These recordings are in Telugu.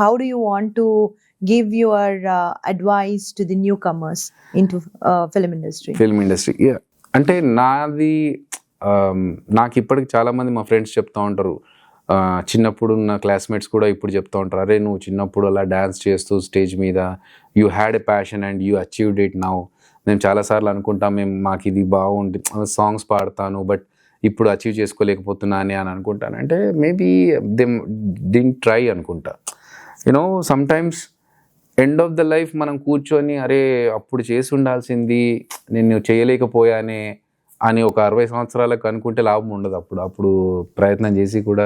How do you want to give your advice to the newcomers into film industry? Film industry అంటే నాది నాకు ఇప్పటికి చాలామంది మా ఫ్రెండ్స్ చెప్తూ ఉంటారు, చిన్నప్పుడు ఉన్న క్లాస్మేట్స్ కూడా ఇప్పుడు చెప్తూ ఉంటారు, అరే నువ్వు చిన్నప్పుడు అలా డ్యాన్స్ చేస్తూ స్టేజ్ మీద you had a passion and you achieved it now. మేము చాలాసార్లు అనుకుంటాం మాకు ఇది బాగుంది, సాంగ్స్ పాడతాను, బట్ ఇప్పుడు అచీవ్ చేసుకోలేకపోతున్నా అని అనుకుంటాను. అంటే మేబీ దే డింట్ ట్రై అనుకుంటా. You know sometimes end of the life మనం కూర్చొని అరే అప్పుడు చేసి ఉండాల్సింది నేను చేయలేకపోయానే అని ఒక 60 సంవత్సరాలకు అనుకుంటే లాభం ఉండదు. అప్పుడు ప్రయత్నం చేసి కూడా,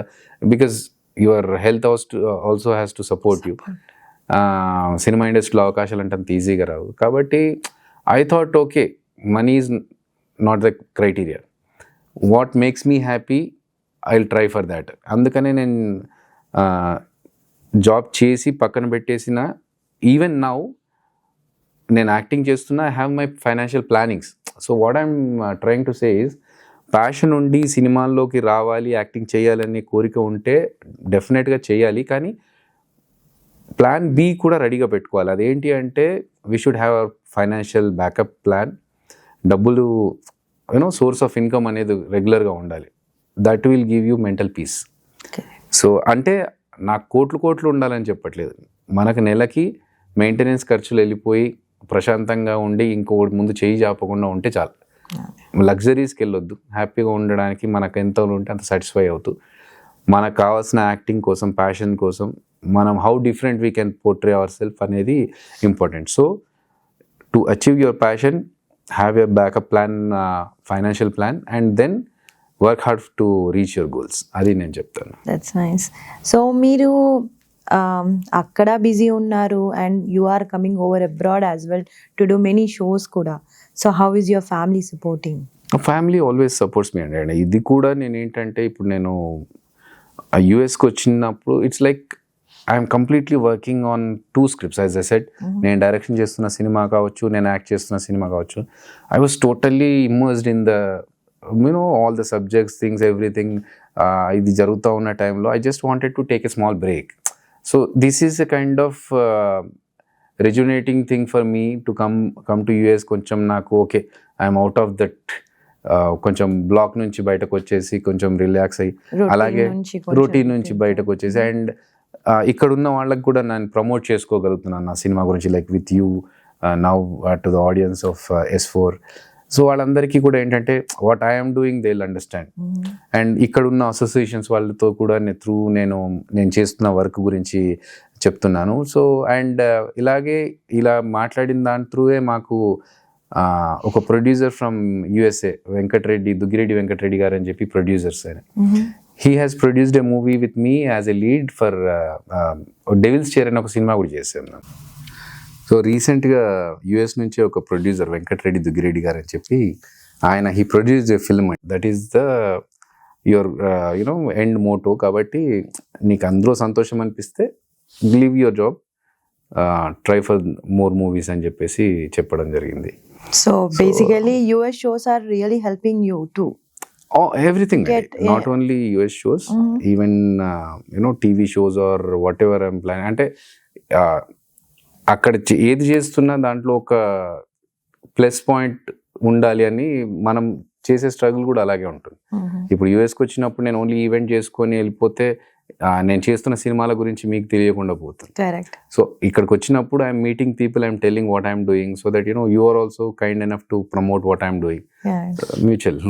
because your health also has to support you. Cinema ఇండస్ట్రీలో అవకాశాలు అంటే అంత ఈజీగా రావు. కాబట్టి I thought okay, money is not the criteria, what makes me happy I will try for that. అందుకనే నేను జాబ్ చేసి పక్కన పెట్టేసిన, ఈవెన్ నౌ నేను యాక్టింగ్ చేస్తున్నా, I have my financial plannings. So what I'm trying to say is, passion ఉండి సినిమాల్లోకి రావాలి, యాక్టింగ్ చేయాలనే కోరిక ఉంటే డెఫినెట్గా చేయాలి, కానీ ప్లాన్ బి కూడా రెడీగా పెట్టుకోవాలి. అదేంటి అంటే we should have our financial backup plan. డబ్బులు సోర్స్ ఆఫ్ ఇన్కమ్ అనేది రెగ్యులర్గా ఉండాలి. That will give you mental peace. So అంటే నాకు కోట్లు ఉండాలని చెప్పట్లేదు, మనకు నెలకి మెయింటెనెన్స్ ఖర్చులు వెళ్ళిపోయి ప్రశాంతంగా ఉండి ఇంకొకటి ముందు చేయి చాపకుండా ఉంటే చాలు. లగ్జరీస్కి వెళ్ళొద్దు, హ్యాపీగా ఉండడానికి మనకు ఎంత ఉంటే అంత సాటిస్ఫై అవుతూ మనకు కావాల్సిన యాక్టింగ్ కోసం, ప్యాషన్ కోసం మనం how different we can portray our self అనేది important. So to achieve your passion, have a backup plan, financial plan, and then work hard to reach your goals. అది నేను చెప్తాను. That's nice. సో మీరు అక్కడ బిజీ ఉన్నారు and you are coming over abroad as well to do many shows కూడా. So how is your family supporting? Family always supports మీ అండి. ఇది కూడా నేను ఏంటంటే, ఇప్పుడు నేను యూఎస్కి వచ్చినప్పుడు it's like I'm completely working on 2 scripts. As I said, నేను డైరెక్షన్ చేస్తున్న సినిమా కావచ్చు, నేను యాక్ట్ చేస్తున్న సినిమా కావచ్చు, I was totally immersed in the all the subjects, things, everything. ఇది జరుగుతూ ఉన్న టైంలో I just wanted to take a small break. So this is a kind of rejuvenating thing for me to come to US. కొంచెం నాకు okay, I'm out of that కొంచెం బ్లాక్ నుంచి బయటకు వచ్చేసి కొంచెం రిలాక్స్ అయ్యి, అలాగే రొటీన్ నుంచి బయటకు వచ్చేసి, అండ్ ఇక్కడ ఉన్న వాళ్ళకి కూడా నేను ప్రమోట్ చేసుకోగలుగుతున్నాను నా సినిమా గురించి, like with you now to the audience of S4. So వాళ్ళందరికీ కూడా ఏంటంటే what I'm doing they will understand. And ఇక్కడ ఉన్న అసోసియేషన్స్ వాళ్ళతో కూడా నేను చేస్తున్న వర్క్ గురించి చెప్తున్నాను. సో అండ్ ఇలా మాట్లాడిన దాని త్రూవే మాకు ఒక producer from USA, Duggireddy Venkatareddy గారు అని చెప్పి ప్రొడ్యూసర్స్ ఆయన. He has produced a movie with me as a lead for Devil's Chair అని ఒక సినిమా కూడా చేశాను. సో రీసెంట్గా యుఎస్ నుంచి ఒక ప్రొడ్యూసర్ వెంకటరెడ్డి దుగ్గిరెడ్డి గారు అని చెప్పి ఆయన, he produced a film, that is the your end motto. కాబట్టి నీకు అందులో సంతోషం అనిపిస్తే leave your job, try for more movies అని చెప్పేసి చెప్పడం జరిగింది. So basically US shows are really helping you too. Everything, not only US shows, even TV shows or whatever I'm planning. అంటే అక్కడ ఏది చేస్తున్నా దాంట్లో ఒక ప్లస్ పాయింట్ ఉండాలి అని మనం చేసే స్ట్రగుల్ కూడా అలాగే ఉంటుంది. ఇప్పుడు యూఎస్కి వచ్చినప్పుడు నేను ఓన్లీ ఈవెంట్ చేసుకొని వెళ్ళిపోతే నేను చేస్తున్న సినిమాల గురించి మీకు తెలియకుండా పోతుంది. సో ఇక్కడికి వచ్చినప్పుడు I'm meeting people, I'm telling what I'm doing, so that you are also kind enough to promote what I'm doing. Mutual.